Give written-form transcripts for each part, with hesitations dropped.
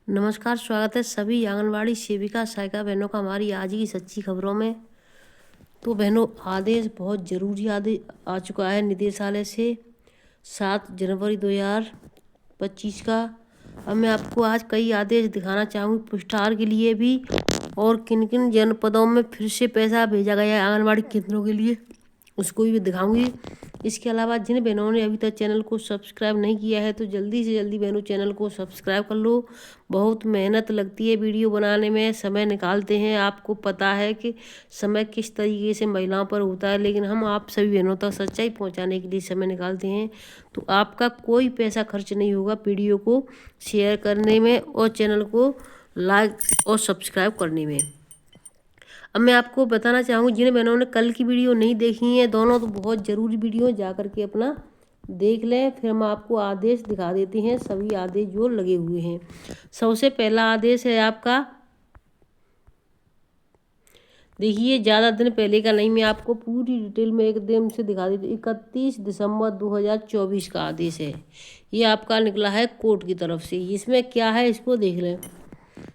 नमस्कार, स्वागत है सभी आंगनवाड़ी सेविका सहायिका बहनों का हमारी आज की सच्ची खबरों में। तो बहनों, आदेश बहुत ज़रूरी आदेश आ चुका है निदेशालय से 7 जनवरी 2025 का। अब मैं आपको आज कई आदेश दिखाना चाहूँगी पुष्टाहार के लिए भी, और किन किन जनपदों में फिर से पैसा भेजा गया है आंगनवाड़ी केंद्रों के लिए, उसको भी दिखाऊंगी। इसके अलावा जिन बहनों ने अभी तक चैनल को सब्सक्राइब नहीं किया है तो जल्दी से जल्दी बहनों चैनल को सब्सक्राइब कर लो। बहुत मेहनत लगती है वीडियो बनाने में, समय निकालते हैं। आपको पता है कि समय किस तरीके से महिलाओं पर होता है, लेकिन हम आप सभी बहनों तक सच्चाई पहुंचाने के लिए समय निकालते हैं। तो आपका कोई पैसा खर्च नहीं होगा वीडियो को शेयर करने में और चैनल को लाइक और सब्सक्राइब करने में। अब मैं आपको बताना चाहूँगी जिन बहनों ने कल की वीडियो नहीं देखी है, दोनों तो बहुत ज़रूरी वीडियो जा करके अपना देख लें। फिर हम आपको आदेश दिखा देते हैं, सभी आदेश जो लगे हुए हैं। सबसे पहला आदेश है आपका, देखिए ज़्यादा दिन पहले का नहीं, मैं आपको पूरी डिटेल में एकदम से दिखा देती हूँ। 31 दिसंबर 2024 का आदेश है, ये आपका निकला है कोर्ट की तरफ से। इसमें क्या है इसको देख लें।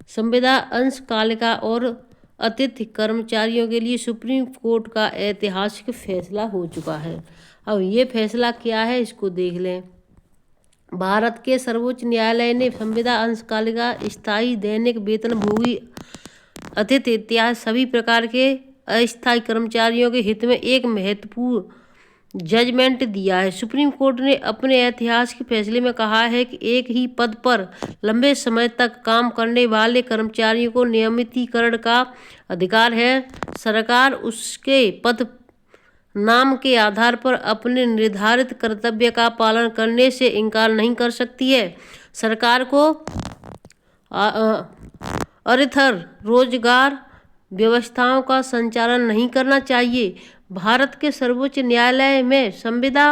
संविदा अंशकालिका और अतिथि कर्मचारियों के लिए सुप्रीम कोर्ट का ऐतिहासिक फैसला हो चुका है। अब ये फैसला क्या है इसको देख लें। भारत के सर्वोच्च न्यायालय ने संविदा अंशकालिका, स्थायी दैनिक वेतनभोगी, अतिथि इत्यादि सभी प्रकार के अस्थायी कर्मचारियों के हित में एक महत्वपूर्ण जजमेंट दिया है। सुप्रीम कोर्ट ने अपने ऐतिहासिक फैसले में कहा है कि एक ही पद पर लंबे समय तक काम करने वाले कर्मचारियों को नियमितीकरण का अधिकार है। सरकार उसके पद नाम के आधार पर अपने निर्धारित कर्तव्य का पालन करने से इनकार नहीं कर सकती है। सरकार को अर्थर रोजगार व्यवस्थाओं का संचालन नहीं करना चाहिए। भारत के सर्वोच्च न्यायालय में संविदा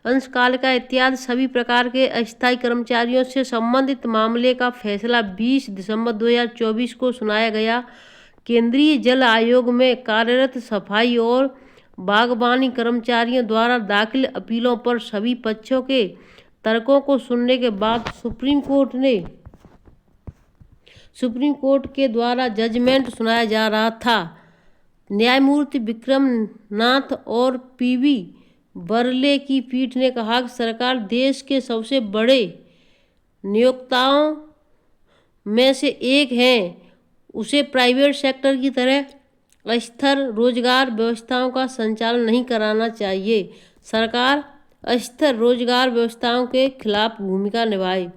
अंशकालिका इत्यादि सभी प्रकार के अस्थायी कर्मचारियों से संबंधित मामले का फैसला 20 दिसंबर 2024 को सुनाया गया। केंद्रीय जल आयोग में कार्यरत सफाई और बागवानी कर्मचारियों द्वारा दाखिल अपीलों पर सभी पक्षों के तर्कों को सुनने के बाद सुप्रीम कोर्ट के द्वारा जजमेंट सुनाया जा रहा था। न्यायमूर्ति विक्रम नाथ और पीवी बरले की पीठ ने कहा कि सरकार देश के सबसे बड़े नियोक्ताओं में से एक है, उसे प्राइवेट सेक्टर की तरह अस्थिर रोजगार व्यवस्थाओं का संचालन नहीं कराना चाहिए। सरकार अस्थिर रोजगार व्यवस्थाओं के खिलाफ भूमिका निभाए।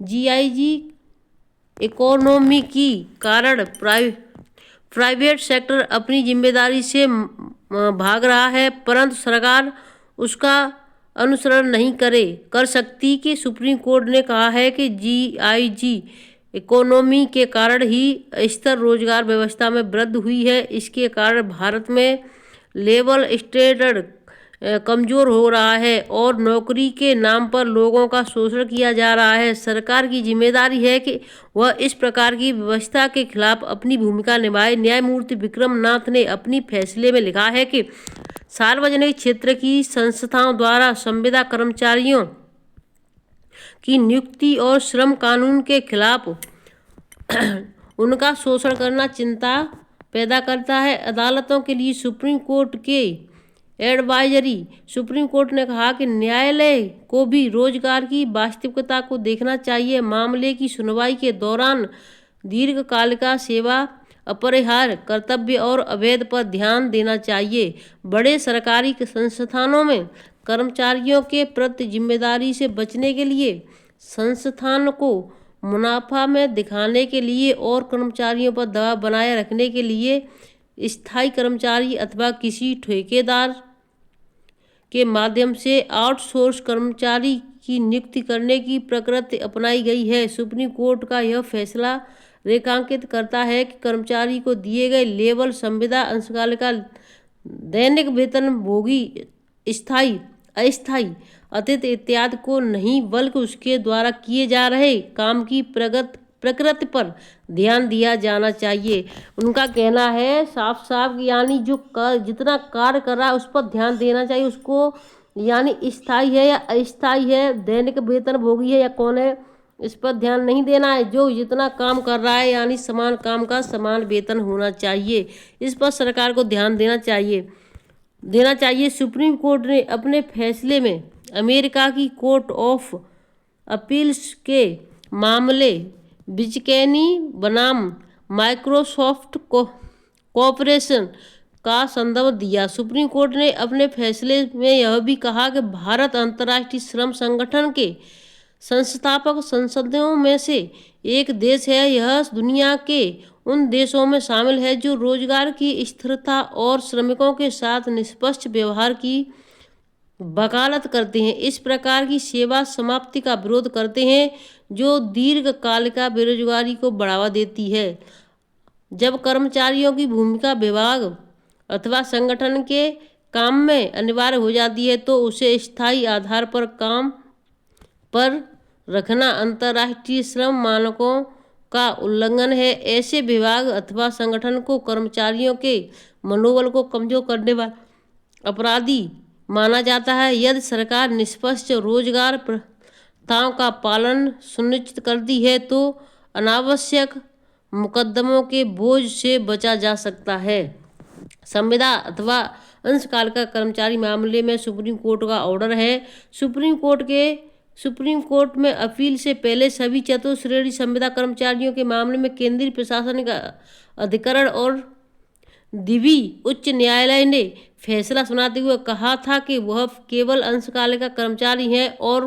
जीआईजी इकोनॉमी की कारण प्राइवेट सेक्टर अपनी जिम्मेदारी से भाग रहा है, परंतु सरकार उसका अनुसरण नहीं कर सकती कि सुप्रीम कोर्ट ने कहा है कि जीआईजी इकोनॉमी के कारण ही स्थिर रोजगार व्यवस्था में वृद्धि हुई है। इसके कारण भारत में लेबर स्टैंडर्ड कमज़ोर हो रहा है और नौकरी के नाम पर लोगों का शोषण किया जा रहा है। सरकार की जिम्मेदारी है कि वह इस प्रकार की व्यवस्था के खिलाफ अपनी भूमिका निभाए। न्यायमूर्ति विक्रम नाथ ने अपनी फैसले में लिखा है कि सार्वजनिक क्षेत्र की संस्थाओं द्वारा संविदा कर्मचारियों की नियुक्ति और श्रम कानून के खिलाफ उनका शोषण करना चिंता पैदा करता है। अदालतों के लिए सुप्रीम कोर्ट के एडवाइजरी। सुप्रीम कोर्ट ने कहा कि न्यायालय को भी रोजगार की वास्तविकता को देखना चाहिए। मामले की सुनवाई के दौरान दीर्घकालिका सेवा, अपरिहार्य कर्तव्य और अवैध पर ध्यान देना चाहिए। बड़े सरकारी संस्थानों में कर्मचारियों के प्रति जिम्मेदारी से बचने के लिए, संस्थान को मुनाफा में दिखाने के लिए और कर्मचारियों पर दबाव बनाए रखने के लिए स्थायी कर्मचारी अथवा किसी ठेकेदार के माध्यम से आउटसोर्स कर्मचारी की नियुक्ति करने की प्रकृति अपनाई गई है। सुप्रीम कोर्ट का यह फैसला रेखांकित करता है कि कर्मचारी को दिए गए लेबर, संविदा अंशकालिका, दैनिक वेतनभोगी, स्थायी, अस्थायी, अतिथि इत्यादि को नहीं, बल्कि उसके द्वारा किए जा रहे काम की प्रकृति पर ध्यान दिया जाना चाहिए। उनका कहना है साफ साफ, यानी जो जितना कार्य कर रहा है उस पर ध्यान देना चाहिए उसको, यानी स्थायी है या अस्थायी है, दैनिक वेतनभोगी है या कौन है, इस पर ध्यान नहीं देना है। जो जितना काम कर रहा है यानी समान काम का समान वेतन होना चाहिए, इस पर सरकार को ध्यान देना चाहिए। सुप्रीम कोर्ट ने अपने फैसले में अमेरिका की कोर्ट ऑफ अपील्स के मामले बिचकैनी बनाम माइक्रोसॉफ्ट कॉर्पोरेशन का संदर्भ दिया। सुप्रीम कोर्ट ने अपने फैसले में यह भी कहा कि भारत अंतर्राष्ट्रीय श्रम संगठन के संस्थापक सदस्यों में से एक देश है। यह दुनिया के उन देशों में शामिल है जो रोजगार की स्थिरता और श्रमिकों के साथ निष्पक्ष व्यवहार की वकालत करते हैं। इस प्रकार की सेवा समाप्ति का विरोध करते हैं जो दीर्घकालिक बेरोजगारी को बढ़ावा देती है। जब कर्मचारियों की भूमिका विभाग अथवा संगठन के काम में अनिवार्य हो जाती है तो उसे स्थायी आधार पर काम पर रखना अंतर्राष्ट्रीय श्रम मानकों का उल्लंघन है। ऐसे विभाग अथवा संगठन को कर्मचारियों के मनोबल को कमजोर करने वाला अपराधी माना जाता है। यदि सरकार निष्पक्ष रोजगार प्रथाओं का पालन सुनिश्चित करती है तो अनावश्यक मुकदमों के बोझ से बचा जा सकता है। संविदा अथवा अंशकाल का कर्मचारी मामले में सुप्रीम कोर्ट का ऑर्डर है। सुप्रीम कोर्ट में अपील से पहले सभी चतुर्श्रेणी संविदा कर्मचारियों के मामले में केंद्रीय प्रशासनिक अधिकरण और दिल्ली उच्च न्यायालय ने फैसला सुनाते हुए कहा था कि वह केवल अंशकालिक कर्मचारी हैं और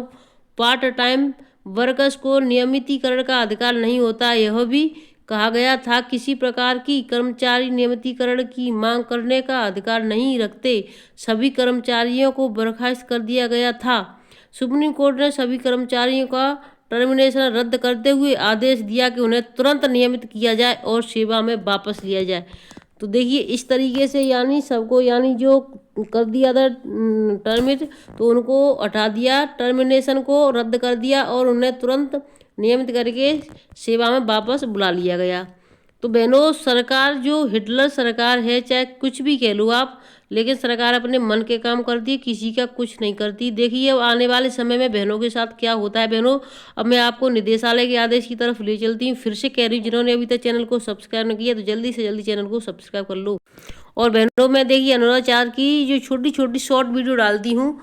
पार्ट टाइम वर्कर्स को नियमितीकरण का अधिकार नहीं होता। यह भी कहा गया था किसी प्रकार की कर्मचारी नियमितीकरण की मांग करने का अधिकार नहीं रखते। सभी कर्मचारियों को बर्खास्त कर दिया गया था। सुप्रीम कोर्ट ने सभी कर्मचारियों का टर्मिनेशन रद्द करते हुए आदेश दिया कि उन्हें तुरंत नियमित किया जाए और सेवा में वापस लिया जाए। तो देखिए इस तरीके से यानी सबको यानी जो कर दिया था टर्मिनेट तो उनको हटा दिया, टर्मिनेशन को रद्द कर दिया और उन्हें तुरंत नियमित करके सेवा में वापस बुला लिया गया। तो बहनों सरकार जो हिटलर सरकार है, चाहे कुछ भी कह लो आप, लेकिन सरकार अपने मन के काम करती है, किसी का कुछ नहीं करती। देखिए अब आने वाले समय में बहनों के साथ क्या होता है। बहनों अब मैं आपको निदेशालय के आदेश की तरफ ले चलती हूँ। फिर से कह रही हूँ जिन्होंने अभी तक चैनल को सब्सक्राइब नहीं किया तो जल्दी से जल्दी चैनल को सब्सक्राइब कर लो। और बहनों मैं देखिए अनुराचार की जो छोटी छोटी शॉर्ट वीडियो डालती हूँ,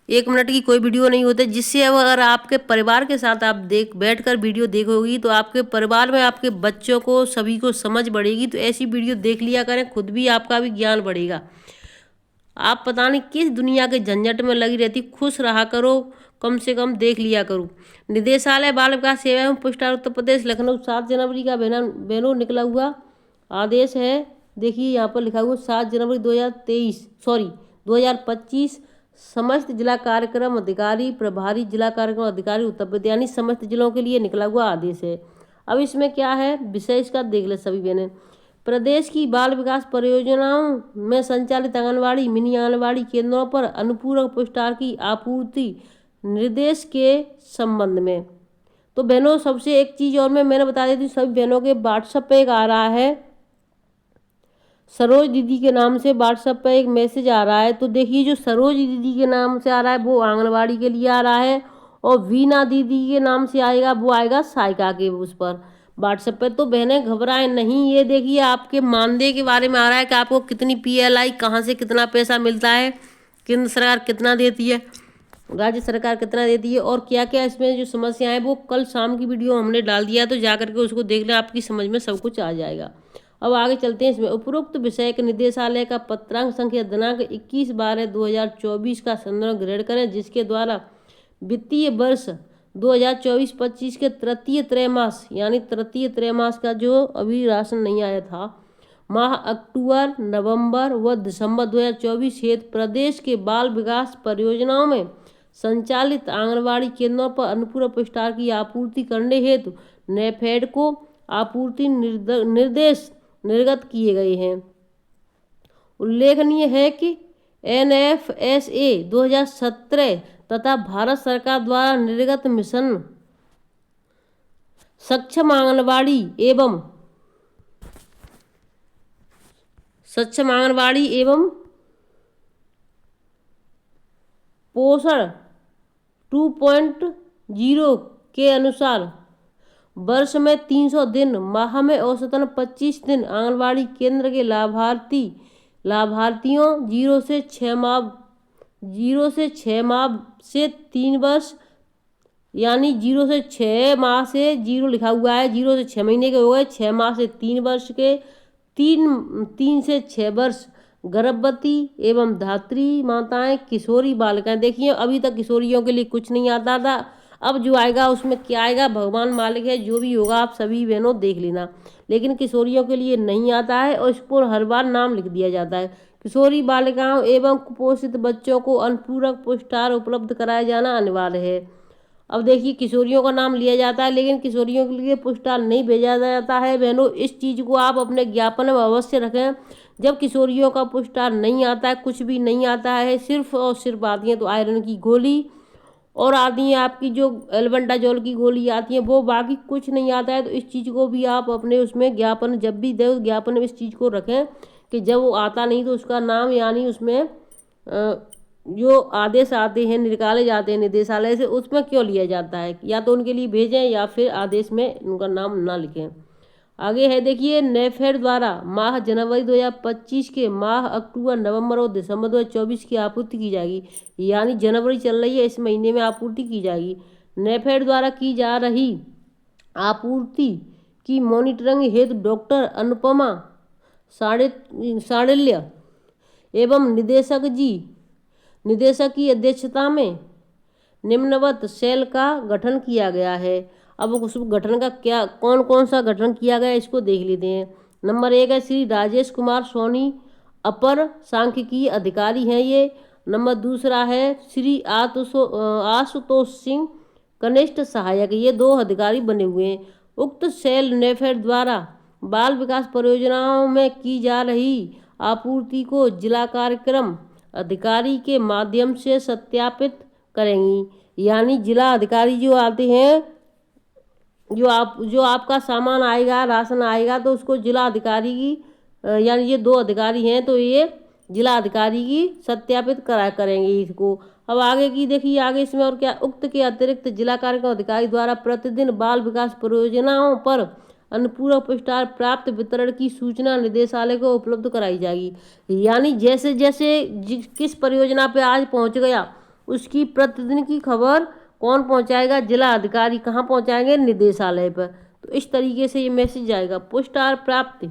1 मिनट की कोई वीडियो नहीं होती, जिससे अब अगर आपके परिवार के साथ आप बैठकर वीडियो देखोगी तो आपके परिवार में आपके बच्चों को सभी को समझ बढ़ेगी। तो ऐसी वीडियो देख लिया करें, खुद भी आपका भी ज्ञान बढ़ेगा। आप पता नहीं किस दुनिया के झंझट में लगी रहती, खुश रहा करो, कम से कम देख लिया करो। निदेशालय बाल विकास सेवा एवं पोस्ट उत्तर प्रदेश लखनऊ 7 जनवरी का बहनों निकला हुआ आदेश है। देखिए यहाँ पर लिखा हुआ 7 जनवरी 2025 समस्त जिला कार्यक्रम अधिकारी प्रभारी जिला कार्यक्रम अधिकारी उत्तर प्रदेश यानी समस्त जिलों के लिए निकला हुआ आदेश है। अब इसमें क्या है विषय इसका देख ले सभी बहनें। प्रदेश की बाल विकास परियोजनाओं में संचालित आंगनबाड़ी मिनी आंगनबाड़ी केंद्रों पर अनुपूरक पुष्टाहार की आपूर्ति निर्देश के संबंध में। तो बहनों सबसे एक चीज़ और मैंने बता देती हूँ, सभी बहनों के व्हाट्सएप पे एक आ रहा है, सरोज दीदी के नाम से व्हाट्सएप पे एक मैसेज आ रहा है। तो देखिए जो सरोज दीदी के नाम से आ रहा है वो आंगनबाड़ी के लिए आ रहा है और वीना दीदी के नाम से आएगा वो आएगा साइका के उस पर व्हाट्सएप पे। तो बहनें घबराएं नहीं। ये देखिए आपके मानदेय के बारे में आ रहा है कि आपको कितनी PLI कहाँ से कितना पैसा मिलता है, केंद्र सरकार कितना देती है, राज्य सरकार कितना देती है और क्या क्या इसमें जो समस्याएं वो कल शाम की वीडियो हमने डाल दिया, तो जा करके उसको देख लें, आपकी समझ में सब कुछ आ जाएगा। अब आगे चलते हैं। इसमें उपरोक्त विषय के निदेशालय का पत्रांक संख्या दिनांक 21/12/2024 का संदर्भ ग्रहण करें, जिसके द्वारा वित्तीय वर्ष 2024-25 के तृतीय त्रैमास यानी तृतीय त्रैमास का जो अभी राशन नहीं आया था माह अक्टूबर नवंबर व दिसंबर 2024 हेतु प्रदेश के बाल विकास परियोजनाओं में संचालित आंगनबाड़ी केंद्रों पर अनुपूरक पुष्टाहार की आपूर्ति करने हेतु नेफेड को आपूर्ति निर्देश निर्गत किए गए हैं। उल्लेखनीय है कि NFSA 2017 तथा भारत सरकार द्वारा निर्गत मिशन सक्षम आंगनबाड़ी एवं पोषण 2.0 के अनुसार वर्ष में 300 दिन, माह में औसतन 25 दिन आंगनबाड़ी केंद्र के लाभार्थियों 0 से 6 माह से 3 वर्ष, यानी 0 से 6 माह से 0 लिखा हुआ है, 0 से 6 महीने के हो गए, 6 माह से 3 वर्ष के, 3 से 6 वर्ष गर्भवती एवं धात्री माताएं, किशोरी बालिकाएं। देखिए अभी तक किशोरियों के लिए कुछ नहीं आता था, अब जो आएगा उसमें क्या आएगा भगवान मालिक है, जो भी होगा आप सभी बहनों देख लेना। लेकिन किशोरियों के लिए नहीं आता है और इसको हर बार नाम लिख दिया जाता है। किशोरी बालिकाओं एवं कुपोषित बच्चों को अनुपूरक पुष्टाहार उपलब्ध कराया जाना अनिवार्य है। अब देखिए किशोरियों का नाम लिया जाता है लेकिन किशोरियों के लिए पुष्टाहार नहीं भेजा जाता है। बहनों इस चीज़ को आप अपने ज्ञापन में अवश्य रखें। जब किशोरियों का पुष्टाहार नहीं आता है, कुछ भी नहीं आता है, सिर्फ और सिर्फ आती है तो आयरन की गोली और आती है आपकी जो एल्बेंडाजोल की गोली आती है वो, बाकी कुछ नहीं आता है। तो इस चीज़ को भी आप अपने उसमें ज्ञापन जब भी दे ज्ञापन में इस चीज़ को रखें कि जब वो आता नहीं तो उसका नाम, यानी उसमें जो आदेश आते हैं निकाले जाते हैं निदेशालय से, उसमें क्यों लिया जाता है, या तो उनके लिए भेजें या फिर आदेश में उनका नाम ना लिखें। आगे है देखिए नेफेड द्वारा माह जनवरी 2025 के माह अक्टूबर, नवंबर और दिसंबर 2024 की आपूर्ति की जाएगी, यानी जनवरी चल रही है इस महीने में आपूर्ति की जाएगी। नेफेड द्वारा की जा रही आपूर्ति की मॉनिटरिंग हेतु डॉक्टर अनुपमा साड़िल्य एवं निदेशक की अध्यक्षता में निम्नवत सेल का गठन किया गया है। अब उस गठन का क्या कौन कौन सा गठन किया गया है इसको देख लेते हैं। नंबर 1 है श्री राजेश कुमार सोनी, अपर सांख्यिकीय अधिकारी हैं ये। नंबर 2 है श्री आशुतोष सिंह, कनिष्ठ सहायक, ये 2 अधिकारी बने हुए हैं। उक्त सेल नेफेड द्वारा बाल विकास परियोजनाओं में की जा रही आपूर्ति को जिला कार्यक्रम अधिकारी के माध्यम से सत्यापित करेंगी, यानी जिला अधिकारी जो आते हैं, जो आपका सामान आएगा, राशन आएगा तो उसको जिला अधिकारी की, यानी ये 2 अधिकारी हैं तो ये जिला अधिकारी की सत्यापित करेंगे इसको। अब आगे की देखिए, आगे इसमें और क्या, उक्त के अतिरिक्त जिला कार्यक्रम अधिकारी द्वारा प्रतिदिन बाल विकास परियोजनाओं पर अनुपूरक पुष्टाहार प्राप्त वितरण की सूचना निदेशालय को उपलब्ध कराई जाएगी, यानी जैसे जैसे किस परियोजना पे आज पहुंच गया उसकी प्रतिदिन की खबर कौन पहुंचाएगा, जिला अधिकारी कहाँ पहुंचाएंगे, निदेशालय पर। तो इस तरीके से ये मैसेज आएगा, पुष्टाहार प्राप्ति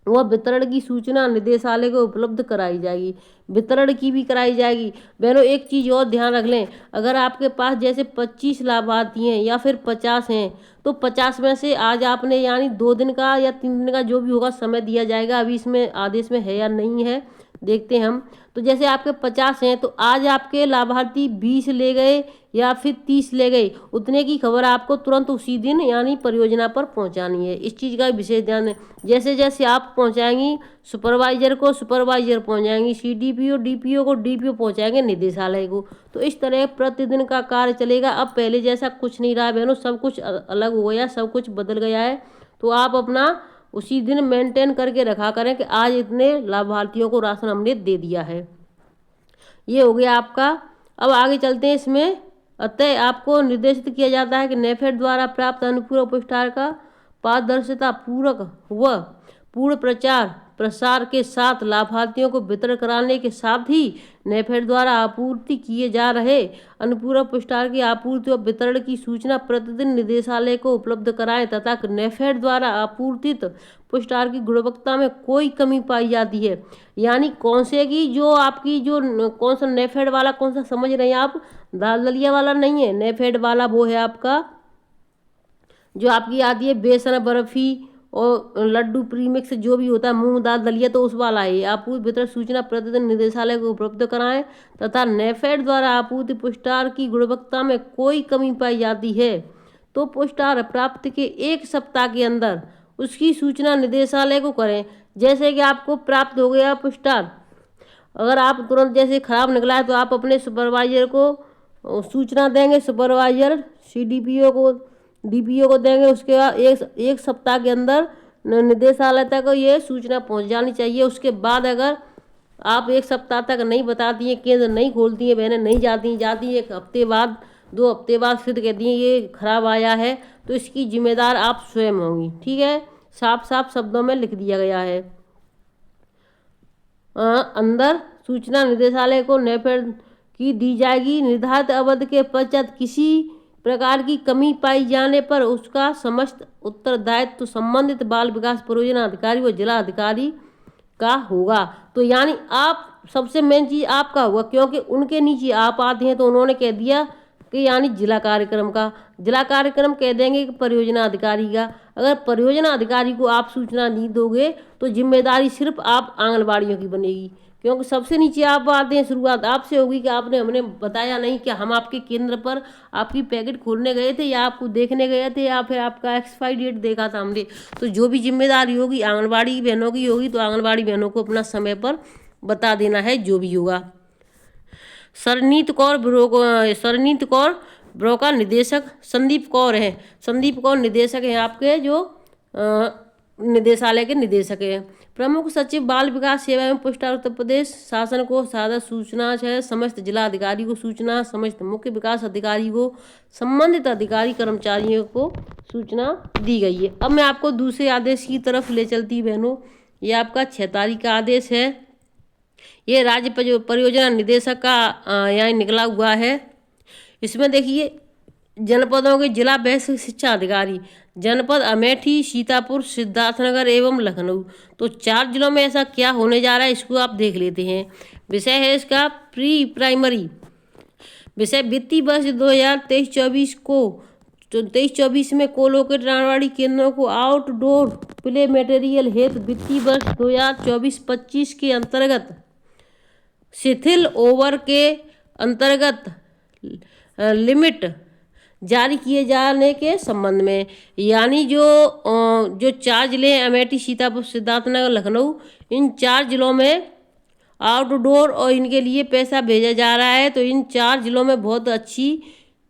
वह वितरण की सूचना निदेशालय को उपलब्ध कराई जाएगी, वितरण की भी कराई जाएगी। बहनों एक चीज़ और ध्यान रख लें, अगर आपके पास जैसे 25 लाभार्थी हैं या फिर 50 हैं तो 50 में से आज आपने यानी 2 दिन का या 3 दिन का जो भी होगा समय दिया जाएगा। अभी इसमें आदेश में है या नहीं है देखते हैं हम। तो जैसे आपके 50 हैं तो आज आपके लाभार्थी 20 ले गए या फिर 30 ले गए, उतने की खबर आपको तुरंत उसी दिन यानी परियोजना पर पहुंचानी है। इस चीज़ का विशेष ध्यान है। जैसे जैसे आप पहुंचाएंगी सुपरवाइजर को, सुपरवाइजर पहुंचाएंगी CDPO, DPO को, DPO पहुंचाएंगे निदेशालय को। तो इस तरह प्रतिदिन का कार्य चलेगा। अब पहले जैसा कुछ नहीं रहा बहनों, सब कुछ अलग हो गया, सब कुछ बदल गया है। तो आप अपना उसी दिन मेंटेन करके रखा करें कि आज इतने लाभार्थियों को राशन हमने दे दिया है। ये हो गया आपका। अब आगे चलते हैं इसमें। अतः आपको निर्देशित किया जाता है कि नेफेड द्वारा प्राप्त अनुपूरक पुष्टाहार का पारदर्शिता पूर्वक व पूर्ण प्रचार प्रसार के साथ लाभार्थियों को वितरण कराने के साथ ही नेफेड द्वारा आपूर्ति किए जा रहे अनुपूरक पुष्टाहार की आपूर्ति और वितरण की सूचना प्रतिदिन निदेशालय को उपलब्ध कराएं तथा नेफेड द्वारा आपूर्तित पुष्टाहार की गुणवत्ता में कोई कमी पाई जाती है, यानी कौन से की जो आपकी जो कौन सा नेफेड वाला कौन सा समझ रहे हैं आप, दाल दलिया वाला नहीं है। नेफेड वाला वो है आपका जो आपकी आती है बेसन बर्फी और लड्डू प्रीमिक्स जो भी होता है, मूंग दाल दलिया, तो उस वाला है। आपूर्ति वितरण सूचना प्रतिदिन निदेशालय को उपलब्ध कराएं तथा नेफेड द्वारा आपूर्ति पुष्टाहार की गुणवत्ता में कोई कमी पाई जाती है तो पुष्टाहार प्राप्ति के 1 सप्ताह के अंदर उसकी सूचना निदेशालय को करें। जैसे कि आपको प्राप्त हो गया पुष्टाहार, अगर आप तुरंत जैसे खराब निकला है तो आप अपने सुपरवाइजर को सूचना देंगे, सुपरवाइजर CDPO को, DPO को देंगे। उसके बाद एक सप्ताह के अंदर निदेशालय तक ये सूचना पहुंच जानी चाहिए। उसके बाद अगर आप 1 सप्ताह तक नहीं बताती हैं, केंद्र नहीं खोलती हैं, बहनें नहीं जाती 1 हफ्ते बाद 2 हफ्ते बाद फिर कहती हैं ये खराब आया है, तो इसकी जिम्मेदार आप स्वयं होंगी। ठीक है, साफ साफ शब्दों में लिख दिया गया है। अंदर सूचना निदेशालय को नेफेड की दी जाएगी। निर्धारित अवधि के पश्चात किसी प्रकार की कमी पाई जाने पर उसका समस्त उत्तरदायित्व संबंधित बाल विकास परियोजना अधिकारी व जिला अधिकारी का होगा। तो यानी आप सबसे मेन चीज़ आपका होगा, क्योंकि उनके नीचे आप आते हैं, तो उन्होंने कह दिया कि यानी जिला कार्यक्रम का, जिला कार्यक्रम कह देंगे कि परियोजना अधिकारी का। अगर परियोजना अधिकारी को आप सूचना नहीं दोगे तो जिम्मेदारी सिर्फ आप आंगनबाड़ियों की बनेगी, क्योंकि सबसे नीचे आप आते हैं, शुरुआत आपसे होगी कि आपने हमने बताया नहीं कि हम आपके केंद्र पर आपकी पैकेट खोलने गए थे या आपको देखने गए थे या फिर आपका एक्सपायरी डेट देखा था हमने। तो जो भी जिम्मेदारी होगी आंगनबाड़ी बहनों की होगी, तो आंगनबाड़ी बहनों को अपना समय पर बता देना है जो भी होगा। सरनीत कौर ब्रो का निदेशक संदीप कौर हैं। संदीप कौर निदेशक हैं आपके, जो निदेशालय के निदेशक हैं। प्रमुख सचिव बाल विकास सेवा एवं पोस्ट उत्तर प्रदेश शासन को सादा सूचना है। समस्त जिला अधिकारी को सूचना, समस्त मुख्य विकास अधिकारी को, संबंधित अधिकारी कर्मचारियों को सूचना दी गई है। अब मैं आपको दूसरे आदेश की तरफ ले चलती बहनों। ये आपका 6 तारीख का आदेश है। ये राज्य परियोजना निदेशक का यहाँ निकला हुआ है। इसमें देखिए जनपदों के जिला बेसिक शिक्षा अधिकारी, जनपद अमेठी, सीतापुर, सिद्धार्थनगर एवं लखनऊ। तो 4 जिलों में ऐसा क्या होने जा रहा है, इसको आप देख लेते हैं। विषय है इसका प्री प्राइमरी। विषय वित्तीय वर्ष 2023-24 को 23-24 में कोलोकेट आंगनबाड़ी केंद्रों को आउटडोर प्ले मटेरियल हेतु वित्तीय वर्ष 2024-25 के अंतर्गत शिथिल ओवर के अंतर्गत लिमिट जारी किए जाने के संबंध में, यानी जो 4 जिले हैं अमेठी, सीतापुर, सिद्धार्थनगर, लखनऊ, इन 4 जिलों में आउटडोर और इनके लिए पैसा भेजा जा रहा है। तो इन 4 जिलों में बहुत अच्छी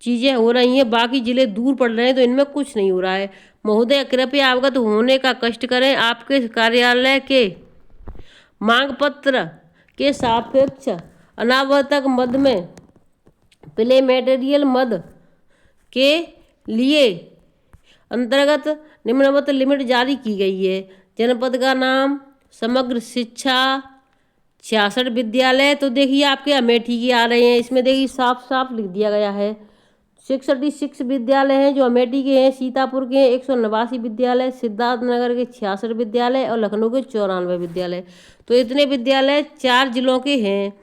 चीज़ें हो रही हैं, बाकी जिले दूर पड़ रहे हैं तो इनमें कुछ नहीं हो रहा है। महोदय कृपया अवगत होने का कष्ट करें। आपके कार्यालय के मांग पत्र के सापेक्ष अनावर्तक मद में प्ले मटेरियल मद के लिए अंतर्गत निम्नवत लिमिट जारी की गई है। जनपद का नाम समग्र शिक्षा 66 विद्यालय। तो देखिए आपके अमेठी के आ रहे हैं, इसमें देखिए साफ साफ लिख दिया गया है 66 विद्यालय हैं जो अमेठी के हैं, सीतापुर के 189 विद्यालय, सिद्धार्थनगर के 66 विद्यालय और लखनऊ के 94 विद्यालय। तो इतने विद्यालय 4 जिलों के हैं।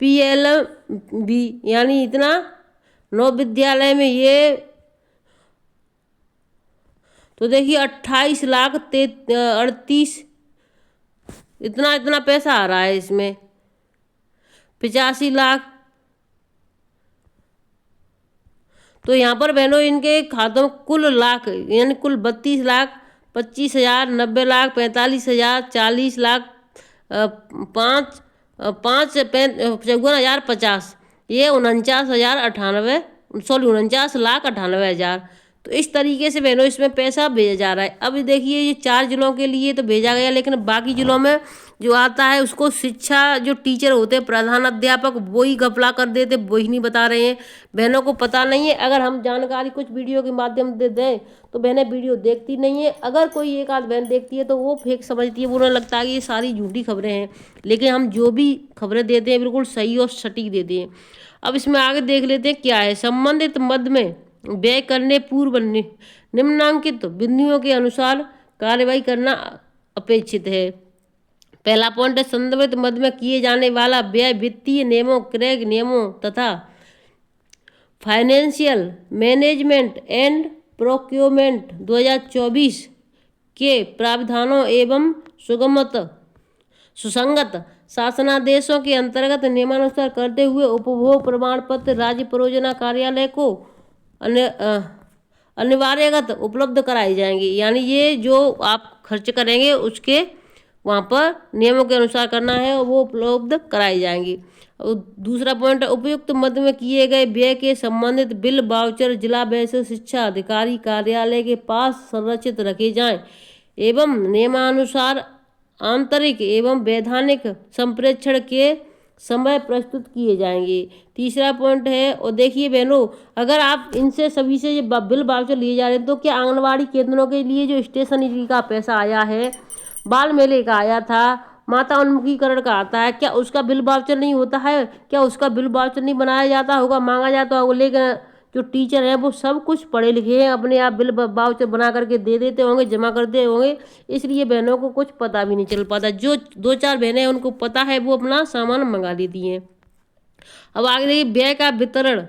PLB यानी इतना 9 विद्यालय में ये, तो देखिए 28,38,000 इतना पैसा आ रहा है इसमें। 85 लाख। तो यहाँ पर बहनों इनके खातों कुल लाख यानी कुल 32,25,000, 90,00,000, 45,000, 40,00,000, 54,50, ये 49,98,000। तो इस तरीके से बहनों इसमें पैसा भेजा जा रहा है। अब देखिए ये 4 जिलों के लिए तो भेजा गया, लेकिन बाकी जिलों में जो आता है उसको शिक्षा जो टीचर होते हैं, प्रधान अध्यापक, वही घपला कर देते, वही नहीं बता रहे हैं। बहनों को पता नहीं है। अगर हम जानकारी कुछ वीडियो के माध्यम से दें तो बहनें वीडियो देखती नहीं है। अगर कोई एक आध बहन देखती है तो वो फेक समझती है, उन्हें लगता है कि ये सारी झूठी खबरें हैं, लेकिन हम जो भी खबरें देते हैं बिल्कुल सही और सटीक देते हैं। अब इसमें आगे देख लेते हैं क्या है। संबंधित मद में व्यय करने पूर्व निम्नांकित बिंदुओं के अनुसार कार्रवाई करना अपेक्षित है। पहला पॉइंट है संदर्भित मद में किए जाने वाला व्यय वित्तीय नियमों, क्रय नियमों तथा फाइनेंशियल मैनेजमेंट एंड प्रोक्योरमेंट 2024 के प्रावधानों एवं सुसंगत शासनादेशों के अंतर्गत नियमानुसार करते हुए उपभोग प्रमाण पत्र राज्य परियोजना कार्यालय को अनिवार्यगत उपलब्ध कराई जाएंगी। यानी ये जो आप खर्च करेंगे उसके वहाँ पर नियमों के अनुसार करना है और वो उपलब्ध कराई जाएंगी। और दूसरा पॉइंट है उपयुक्त मद में किए गए व्यय के संबंधित बिल वाउचर जिला बेसिक शिक्षा अधिकारी कार्यालय के पास संरक्षित रखे जाएं एवं नियमानुसार आंतरिक एवं वैधानिक संप्रेक्षण के समय प्रस्तुत किए जाएंगे। तीसरा पॉइंट है, और देखिए बहनों, अगर आप इनसे सभी से ये बिल वाउचर लिए जा रहे हैं तो क्या आंगनबाड़ी केंद्रों के लिए जो स्टेशनरी का पैसा आया है, बाल मेले का आया था, माता उन्मुखीकरण का आता है, क्या उसका बिल वाउचर नहीं होता है? क्या उसका बिल वाउचर नहीं बनाया जाता होगा, मांगा जाता होगा? लेकिन जो टीचर हैं वो सब कुछ पढ़े लिखे हैं, अपने आप बिल वाउचर बना करके दे देते होंगे, जमा करते होंगे, इसलिए बहनों को कुछ पता भी नहीं चल पाता। जो 2-4 बहनें हैं उनको पता है, वो अपना सामान मंगा लेती हैं। अब आगे देखिए, व्यय का वितरण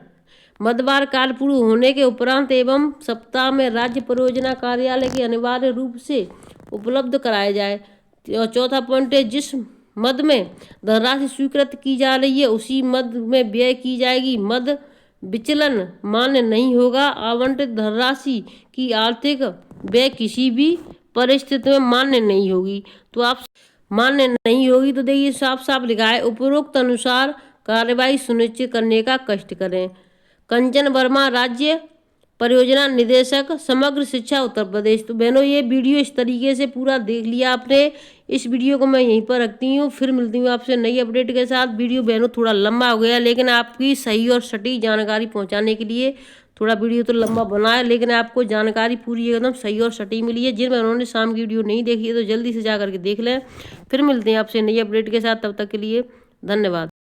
मध्यवार काल पूर्ण होने के उपरांत एवं सप्ताह में राज्य परियोजना कार्यालय के अनिवार्य रूप से उपलब्ध कराया जाए। और चौथा पॉइंट है, जिस मद में धनराशि स्वीकृत की जा रही है उसी मद में व्यय की जाएगी। मद विचलन मान्य नहीं होगा। आवंटित धनराशि की आर्थिक व्यय किसी भी परिस्थिति में मान्य नहीं होगी। तो आप मान्य नहीं होगी तो देखिए साफ साफ लिखा है, उपरोक्त अनुसार कार्यवाही सुनिश्चित करने का कष्ट करें। कंचन वर्मा, राज्य परियोजना निदेशक, समग्र शिक्षा, उत्तर प्रदेश। तो बहनों, ये वीडियो इस तरीके से पूरा देख लिया आपने। इस वीडियो को मैं यहीं पर रखती हूँ, फिर मिलती हूँ आपसे नई अपडेट के साथ। वीडियो बहनों थोड़ा लंबा हो गया, लेकिन आपकी सही और सटीक जानकारी पहुँचाने के लिए थोड़ा वीडियो तो लंबा बना है, लेकिन आपको जानकारी पूरी एकदम सही और सटीक मिली है। जिन बहनों ने शाम की वीडियो नहीं देखी है तो जल्दी से जा करके देख लें। फिर मिलते हैं आपसे नई अपडेट के साथ, तब तक के लिए धन्यवाद।